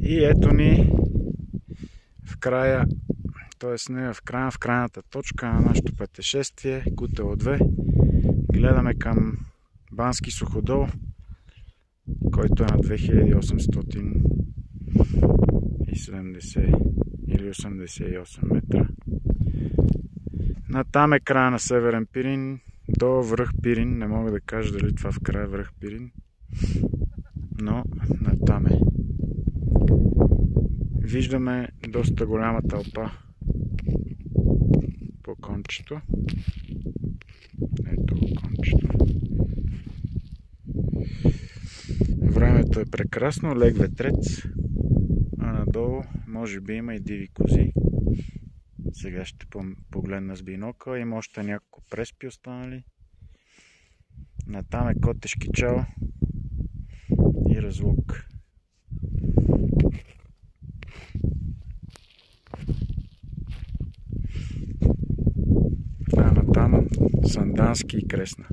И ето ни в края, т.е. не в края, в крайната точка на нашето пътешествие, Кутело 2. Гледаме към Бански суходол, който е на 2870 или 88 метра. Натам е края на Северен Пирин до връх Пирин. Не мога да кажа дали това в края е връх Пирин, но натам е. Виждаме доста голяма тълпа по кончето. Ето кончето. Времето е прекрасно, лег ветрец, а надолу може би има и диви кози. Сега ще погледна с бинокъл. Има още няколко преспи останали. Натам е Котешки чал и Разлук. А натам Сандански и Кресна.